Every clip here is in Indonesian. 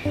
Of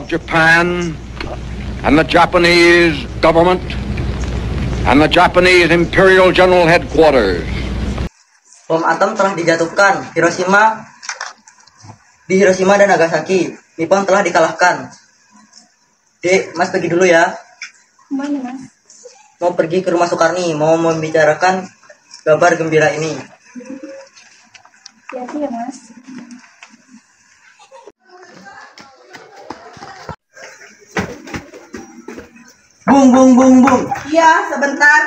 Japan and the Japanese government and the Japanese Imperial General Headquarters. Bom atom telah dijatuhkan di Hiroshima dan Nagasaki. Nippon telah dikalahkan. Dek, Mas pergi dulu ya. Kemana, Mas? Mau pergi ke rumah Soekarni, mau membicarakan kabar gembira ini. Hati-hati ya, Mas. Bung. Iya, sebentar.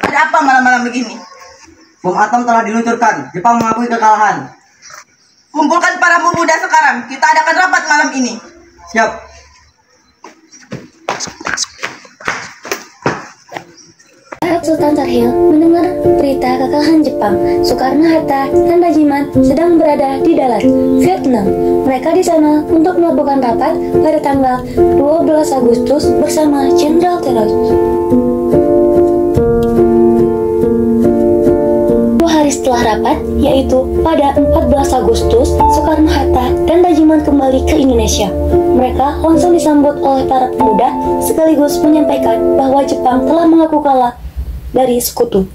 Ada apa malam-malam begini? Bom atom telah diluncurkan. Jepang mengakui kekalahan. Kumpulkan para pemuda sekarang. Kita adakan rapat malam ini. Siap. Saat Sultan Syahrir mendengar berita kekalahan Jepang, Soekarno-Hatta dan Rajiman sedang berada di Dalat, Vietnam. Mereka di sana untuk melakukan rapat pada tanggal 12 Agustus bersama Jenderal Terus. 2 hari setelah rapat, yaitu pada 14 Agustus, Soekarno-Hatta dan Rajiman kembali ke Indonesia. Mereka langsung disambut oleh para pemuda sekaligus menyampaikan bahwa Jepang telah mengaku kalah dari sekutu.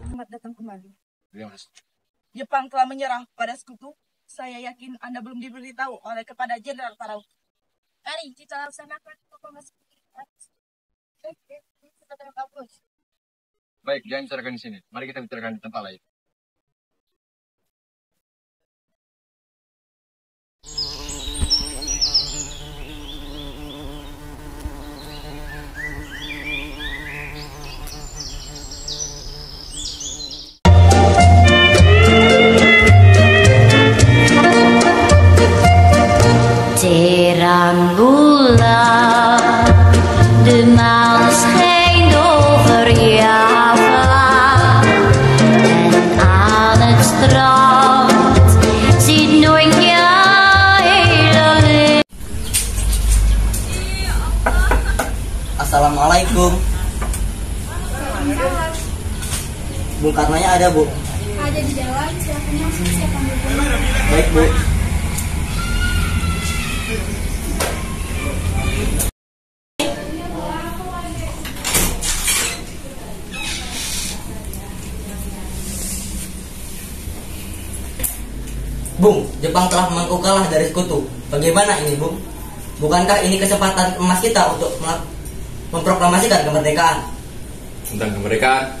Selamat datang kembali. Jepang telah menyerah pada sekutu. Saya yakin Anda belum diberitahu oleh kepada Jenderal Tarau. Mari kita laksanakan proklamasi. Baik, jangan bicarakan di sini. Mari kita bicarakan di tempat lain. Terang bulan, de maan schijnt over Java en aan het strand ziet nooit je hele. Assalamualaikum. Bung Karnonya ada, Bu? Ada di dalam, silakan masuk, saya panggil dulu. Baik, Bu. Bung, Jepang telah mengaku kalah dari sekutu. Bagaimana ini, Bung? Bukankah ini kesempatan emas kita untuk memproklamasikan kemerdekaan? Tentang kemerdekaan,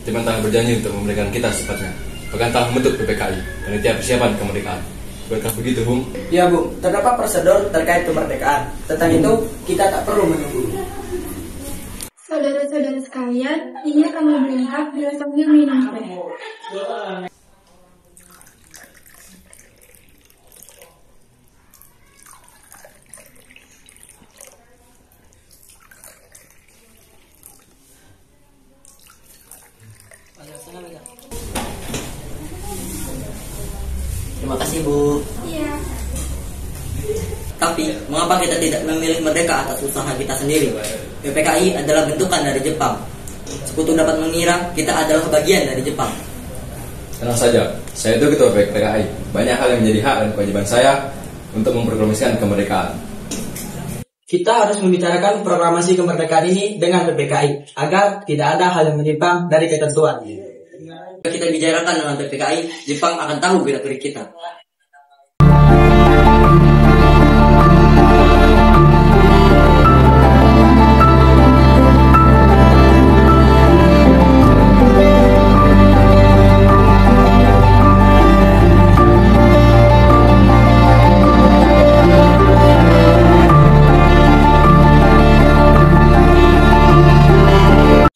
Jepang telah berjanji untuk memerdekakan kita secepatnya. Bahkan telah membentuk PPKI, Panitia Persiapan Kemerdekaan. Bukankah begitu, Bung? Ya, Bung. Terdapat prosedur terkait kemerdekaan. Tentang itu, kita tak perlu menunggu. Saudara-saudara sekalian, ini akan lebih lengkap bila sambil minum teh. Terima kasih, Bu. Iya. Tapi, mengapa kita tidak memilih merdeka atas usaha kita sendiri? PPKI adalah bentukan dari Jepang. Sekutu dapat mengira kita adalah bagian dari Jepang. Tenang saja, saya itu ketua PPKI. Banyak hal yang menjadi hak dan kewajiban saya untuk memproklamasikan kemerdekaan. Kita harus membicarakan proklamasi kemerdekaan ini dengan PPKI agar tidak ada hal yang menyimpang dari ketentuan. Jika kita bicarakan dengan PPKI, Jepang akan tahu gerak-gerik kita.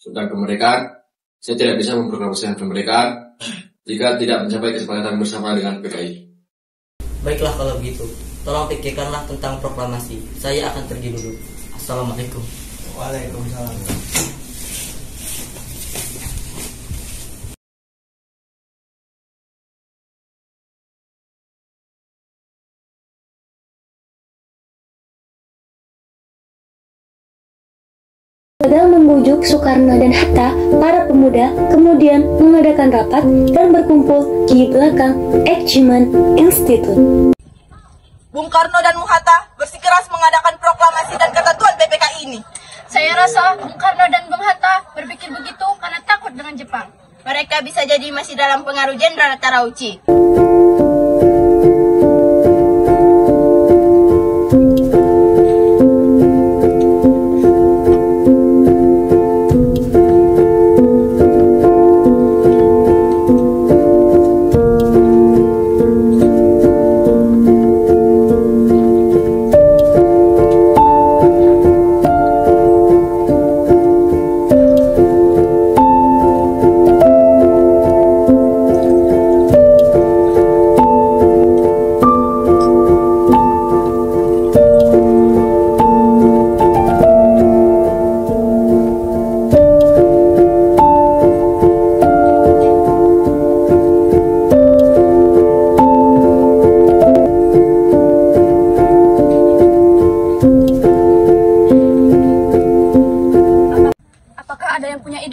Tentang kemerdekaan, saya tidak bisa memproklamasikan kemerdekaan jika tidak mencapai kesepakatan bersama dengan PKI. Baiklah kalau begitu, tolong pikirkanlah tentang proklamasi. Saya akan pergi dulu. Assalamualaikum. Waalaikumsalam. Gagal membujuk Soekarno dan Hatta, para pemuda kemudian mengadakan rapat dan berkumpul di belakang Achievement Institute. Bung Karno dan Bung Hatta bersikeras mengadakan proklamasi dan ketentuan PPKI ini. Saya rasa Bung Karno dan Bung Hatta berpikir begitu karena takut dengan Jepang. Mereka bisa jadi masih dalam pengaruh Jenderal Tarauchi.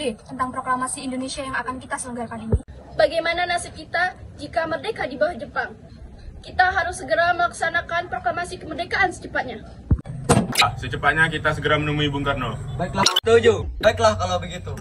Tentang proklamasi Indonesia yang akan kita selenggarakan ini. Bagaimana nasib kita jika merdeka di bawah Jepang? Kita harus segera melaksanakan proklamasi kemerdekaan secepatnya. Secepatnya kita segera menemui Bung Karno. Baiklah, setuju. Baiklah kalau begitu.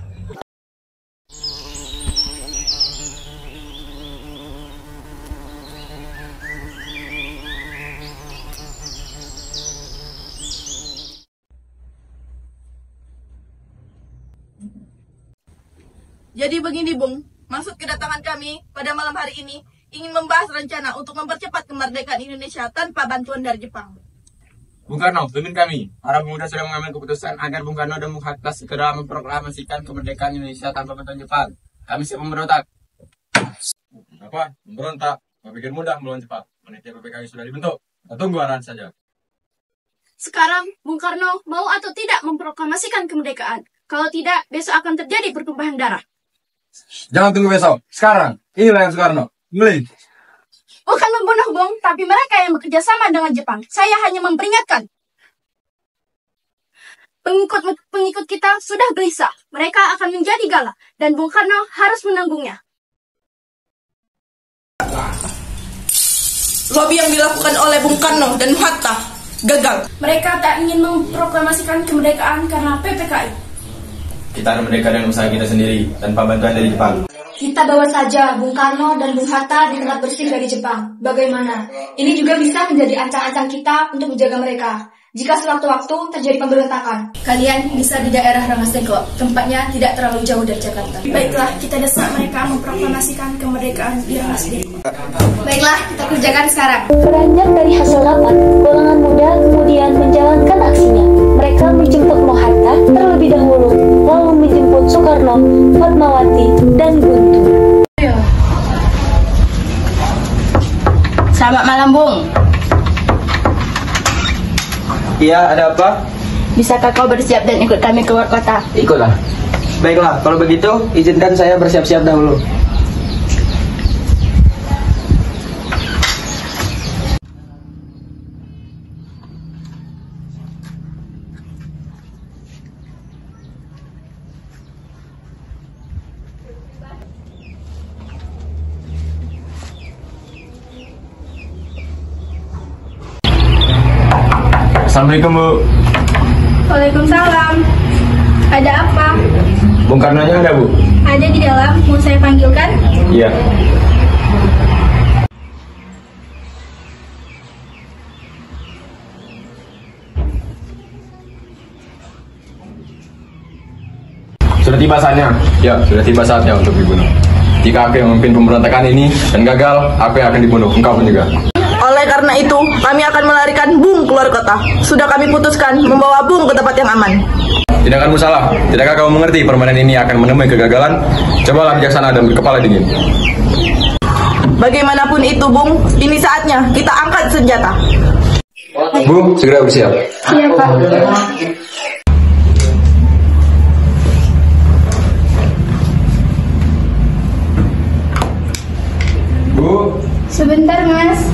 Jadi begini Bung, maksud kedatangan kami pada malam hari ini ingin membahas rencana untuk mempercepat kemerdekaan Indonesia tanpa bantuan dari Jepang. Bung Karno, pimpin kami. Para pemuda sudah mengambil keputusan agar Bung Karno dan Bung Hatta segera memproklamasikan kemerdekaan Indonesia tanpa bantuan Jepang. Kami siap memberontak. Apa? Memberontak? Berpikir mudah melawan Jepang. Panitia PPKI sudah dibentuk. Kita tunggu arahan saja. Sekarang, Bung Karno mau atau tidak memproklamasikan kemerdekaan? Kalau tidak, besok akan terjadi pertumpahan darah. Jangan tunggu besok. Sekarang. Inilah yang Soekarno. Mulai. Bukan membunuh, Bung, tapi mereka yang bekerja sama dengan Jepang. Saya hanya memperingatkan. Pengikut kita sudah gelisah. Mereka akan menjadi galah. Dan Bung Karno harus menanggungnya. Lobby yang dilakukan oleh Bung Karno dan Hatta gagal. Mereka tak ingin memproklamasikan kemerdekaan karena PPKI. Kita akan merdeka dengan usaha kita sendiri, tanpa bantuan dari Jepang. Kita bawa saja Bung Karno dan Bung Hatta diangkat bersih dari Jepang. Bagaimana? Ini juga bisa menjadi ancang-ancang kita untuk menjaga mereka. Jika sewaktu-waktu terjadi pemberontakan. Kalian bisa di daerah Rengas Dengklok, tempatnya tidak terlalu jauh dari Jakarta. Baiklah, kita desak mereka memproklamasikan kemerdekaan di Rengas Dengklok. Baiklah, kita kerjakan sekarang. Beranjak dari hasil rapat, golongan muda kemudian menjalankan aksinya. Mereka menjemput Hatta terlebih dahulu, lalu menjemput Soekarno, Fatmawati, dan Guntur. Selamat malam, Bung. Iya, ada apa? Bisakah kau bersiap dan ikut kami keluar kota? Ikutlah. Baiklah, kalau begitu, izinkan saya bersiap-siap dahulu. Assalamualaikum, Bu. Waalaikumsalam. Ada apa? Bung Karnonya ada, Bu? Ada di dalam. Mau saya panggilkan? Iya. Sudah tiba saatnya. Ya, sudah tiba saatnya untuk dibunuh. Jika aku yang memimpin pemberontakan ini dan gagal, aku yang akan dibunuh. Engkau pun juga. Oleh karena itu, kami akan melarikan Bung keluar kota. Sudah kami putuskan membawa Bung ke tempat yang aman. Tindakanmu salah. Tidakkah kamu mengerti permainan ini akan menemui kegagalan? Cobalah bijaksana dan berkepala dingin. Bagaimanapun itu, Bung, ini saatnya kita angkat senjata. Bu, segera bersiap. Iya, Pak. Bu, Sebentar, Mas.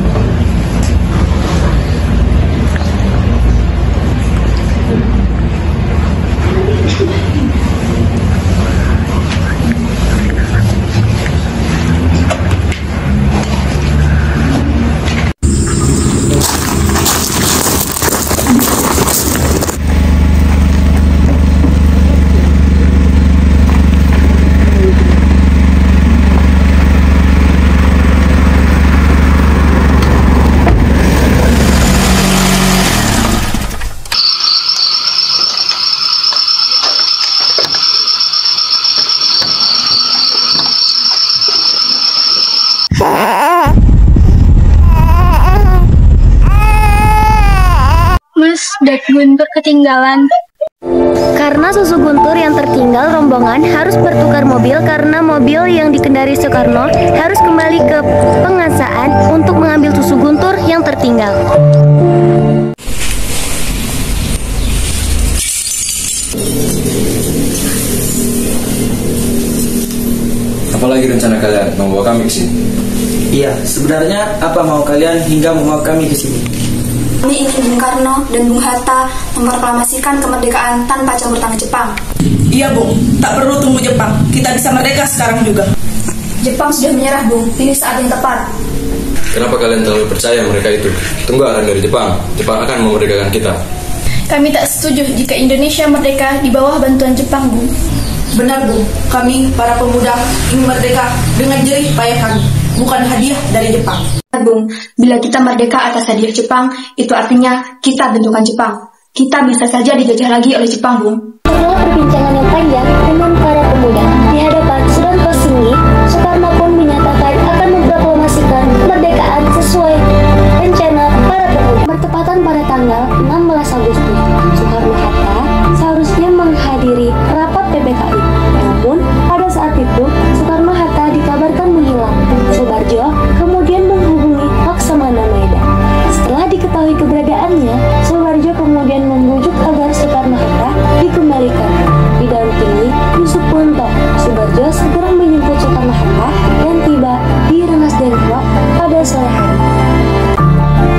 Mas, Dek Guntur ketinggalan. Karena susu Guntur yang tertinggal, rombongan harus bertukar mobil karena mobil yang dikendari Soekarno harus kembali ke pengasaan untuk mengambil susu Guntur yang tertinggal. apalagi rencana kalian membawa kami ke sini? Iya, sebenarnya apa mau kalian hingga membawa kami ke sini? Kami ingin Bung Karno dan Bung Hatta memproklamasikan kemerdekaan tanpa campur tangan Jepang. Iya, Bung. Tak perlu tunggu Jepang. Kita bisa merdeka sekarang juga. Jepang sudah menyerah, Bung. Ini saat yang tepat. Kenapa kalian terlalu percaya mereka itu? Tunggu arahan dari Jepang. Jepang akan memerdekakan kita. Kami tak setuju jika Indonesia merdeka di bawah bantuan Jepang, Bung. Benar, Bung. Kami, para pemuda, ingin merdeka dengan jerih payah kami, bukan hadiah dari Jepang. Bung, bila kita merdeka atas hadiah Jepang, itu artinya kita bentukan Jepang. Kita bisa saja dijajah lagi oleh Jepang, Bung. Setelah perbincangan yang panjang dengan para pemuda di hadapan Sedang Pos tinggi, Soekarno pun menyatakan akan memproklamasikan kemerdekaan sesuai rencana para pemuda. Bertepatan pada tanggal 16 Agustus, Soekarno-Hatta seharusnya menghadiri rapat PPKI. Namun, pada saat itu, Soekarno-Hatta dikabarkan menghilang. Soebarjo kemudian menghubungi Laksamana Maeda. Setelah diketahui keberadaannya, Soebarjo kemudian membujuk agar Soekarno-Hatta dikembalikan. Didampingi Yusuf Punto, Soebarjo segera menjemput Soekarno-Hatta dan tiba di Rengas Dengklok pada sore hari.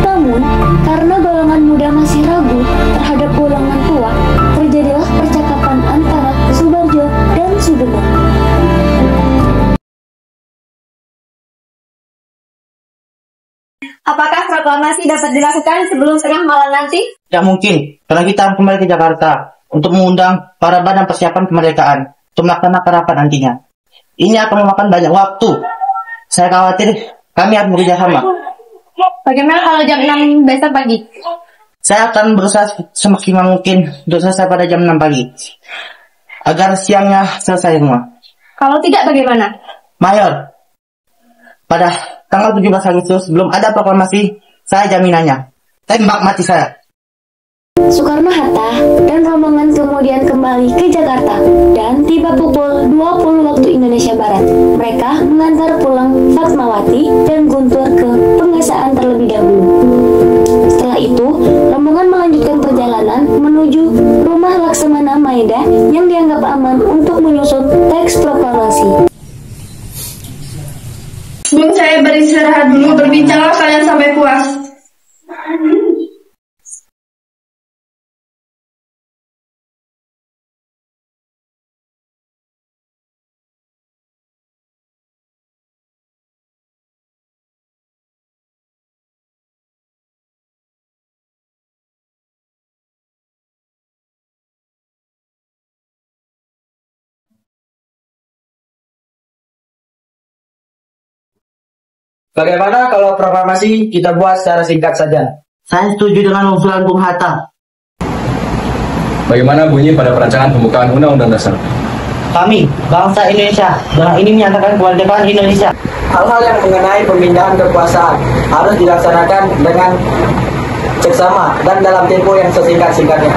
Namun, karena golongan muda masih ragu terhadap golongan tua, terjadilah percakapan antara Soebarjo dan Sugeng. Apakah proklamasi dapat dilakukan sebelum tengah malam nanti? Tidak mungkin, karena kita akan kembali ke Jakarta untuk mengundang para badan persiapan kemerdekaan untuk melaksanakan rapat nantinya. Ini akan memakan banyak waktu. Saya khawatir kami harus bekerja sama. Bagaimana kalau jam 6 besok pagi? Saya akan berusaha semaksimal mungkin untuk selesai pada jam 6 pagi. Agar siangnya selesai semua. Kalau tidak bagaimana? Mayor, pada tanggal 17 Agustus belum ada proklamasi, saya jaminannya. Tembak mati saya. Soekarno-Hatta dan rombongan kemudian kembali ke Jakarta dan tiba pukul 20 waktu Indonesia Barat. Mereka mengantar pulang Fatmawati dan Guntur ke pengasaan terlebih dahulu. Setelah itu, rombongan melanjutkan perjalanan menuju rumah Laksamana Maeda yang dianggap aman untuk menyusun teks proklamasi. Bung, saya beristirahat dulu, berbincanglah kalian sampai puas. Bagaimana kalau proklamasi kita buat secara singkat saja? Saya setuju dengan usulan Bung Hatta. Bagaimana bunyi pada perancangan pembukaan Undang-Undang Dasar? Kami, bangsa Indonesia, dengan ini menyatakan kemerdekaan Indonesia. Hal-hal yang mengenai pemindahan kekuasaan harus dilaksanakan dengan seksama dan dalam tempo yang sesingkat-singkatnya.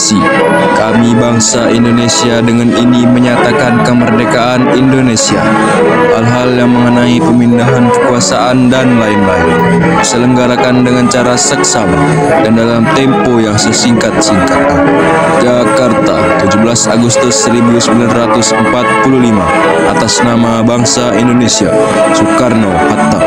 proklamasi. Kami bangsa Indonesia dengan ini menyatakan kemerdekaan Indonesia. Hal-hal yang mengenai pemindahan kekuasaan dan lain-lain diselenggarakan dengan cara seksama dan dalam tempo yang sesingkat-singkatnya. Jakarta, 17 Agustus 1945, atas nama bangsa Indonesia, Soekarno-Hatta.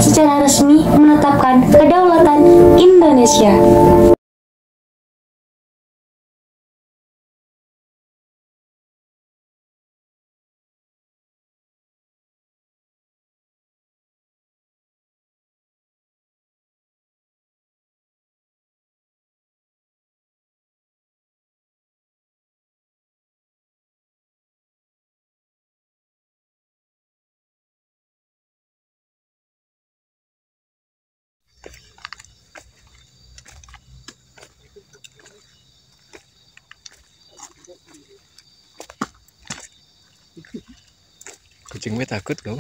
secara resmi menetapkan kedaulatan Indonesia. Kucing gue takut kau.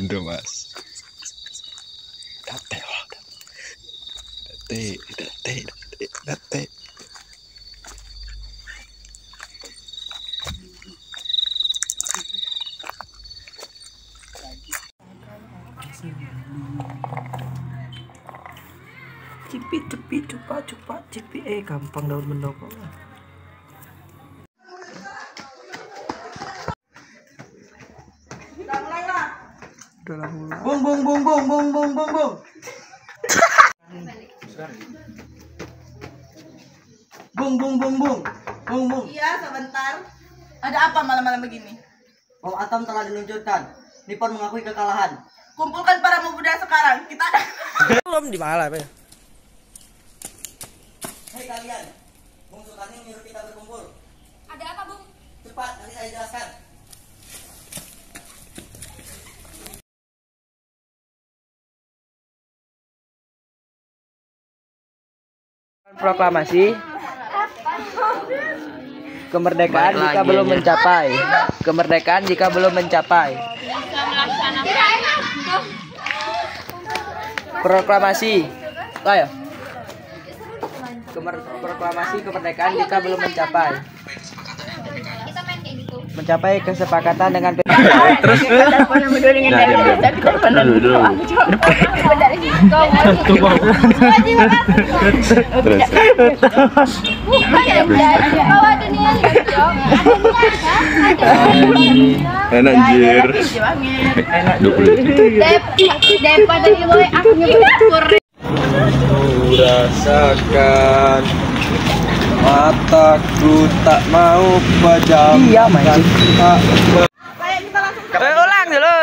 Udah mas. Date. Cipi cupa cipi gampang daun mendokong. Bung. Iya, sebentar. Ada apa malam-malam begini? Bom atom telah diluncurkan. Nippon mengakui kekalahan. Kumpulkan para pemuda sekarang. Kita ada. Belum di mana, Pak? Hei kalian, Bung Sultani menyuruh kita berkumpul. Ada apa, Bung? Cepat, nanti saya jelaskan. Proklamasi kemerdekaan jika belum mencapai. Kemerdekaan jika belum mencapai. Proklamasi. Ayo. Proklamasi kemerdekaan jika belum mencapai. Kita main kayak gitu. mencapai kesepakatan dengan Terus enak anjir. 20. Daripada di boy aku nyebur. Rasakan mataku tak mau pejamkan. ulang dulu.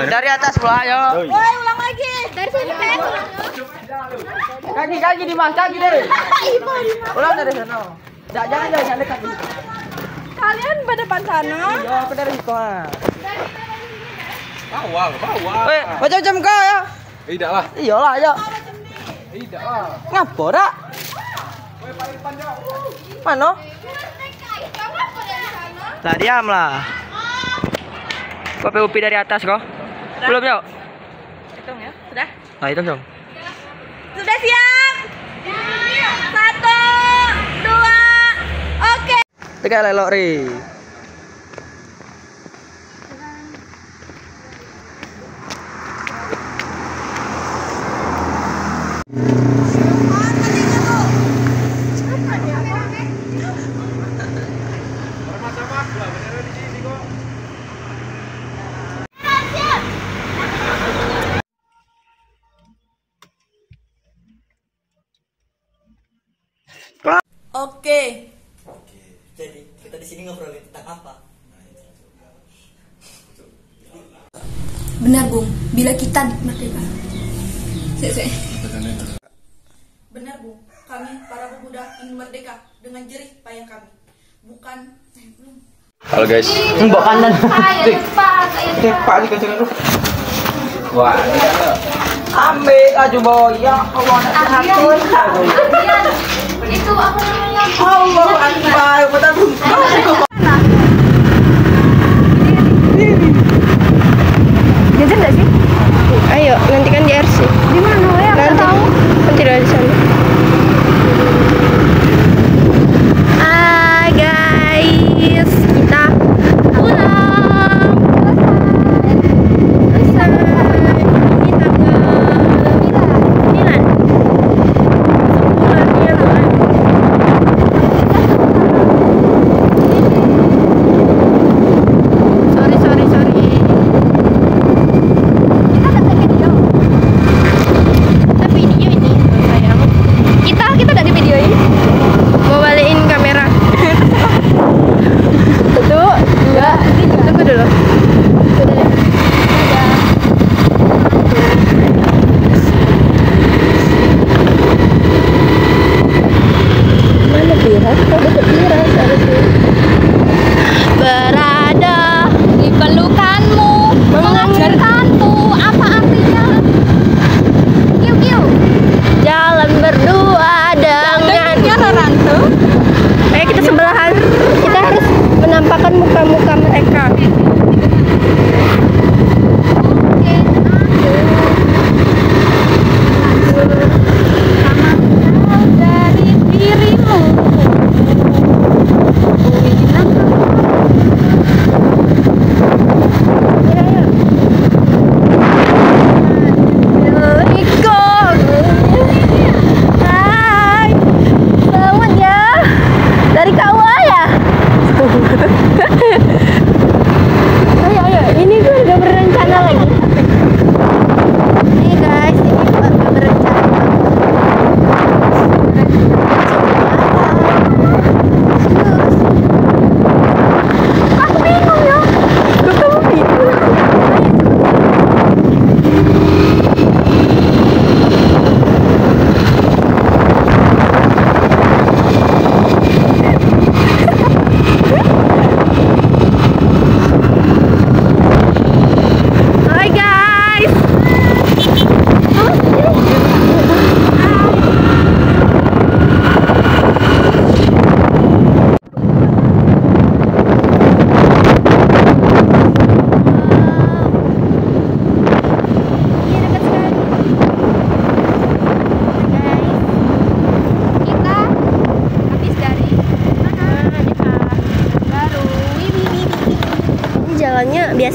Dari atas pula ayo. Woi, ulang lagi. Dari sini kan. Kaki di mas, kaki deh. Ulang dari sana. Jangan dekat. Kalian berdepan sana. Yo, aku dari situ. Bawah. Weh, macam-macam kau ya. Tidak lah. Iyalah, ayo. Tidak lah. Ngapa rak? Mana? Lah diam lah. Kau PUP dari atas kau? Belum yuk? Hitung ya, sudah? Nah, hitung dong. Sudah siap? 1, 2, oke. Tegak lelok ri. Oke. Jadi kita di sini ngobrolin tentang apa? Benar, Bung. Bila kita merdeka. Benar, Bu. Kami para pemuda ingin merdeka dengan jerih payah kami. Bukan belum. Halo guys. Mbok kanan. Ayo cepat, ayo Pak di kecil lu. Wah, ambil aja boy. Ya Allah, itu apa namanya? Allah Akbar, betul betul. Jajan nggak sih? Ayo, nanti kan di RC. Di mana ya? Aku Nanti tahu. nanti ada di sana. Hai guys, kita pulang. Selesai. Ini tanggal 9. Sebulannya lah. Sorry.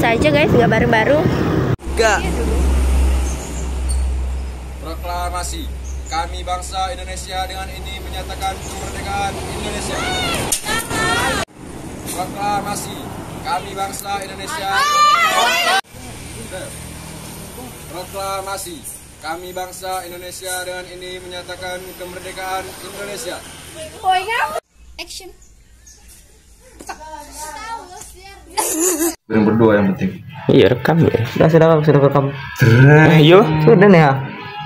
biasa aja guys, nggak baru-baru. Enggak. Proklamasi. Kami bangsa Indonesia dengan ini menyatakan kemerdekaan Indonesia. Proklamasi. Kami bangsa Indonesia. Proklamasi. Kami bangsa Indonesia dengan ini menyatakan kemerdekaan Indonesia. Action. Yang berdua yang penting. Iya, rekam ya. Sudah rekam. Ayo. Sudah nih ya.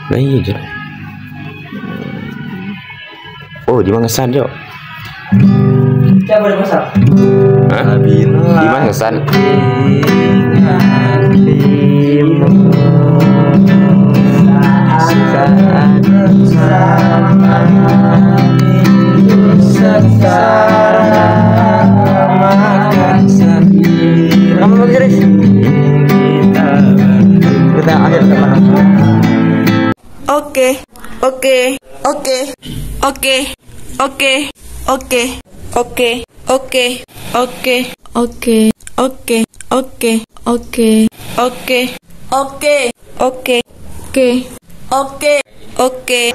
Nah, iya, Jo. Oh, di mana ngesan, Jo? Siapa yang masak? Hah? Di mana ngesan? Oke.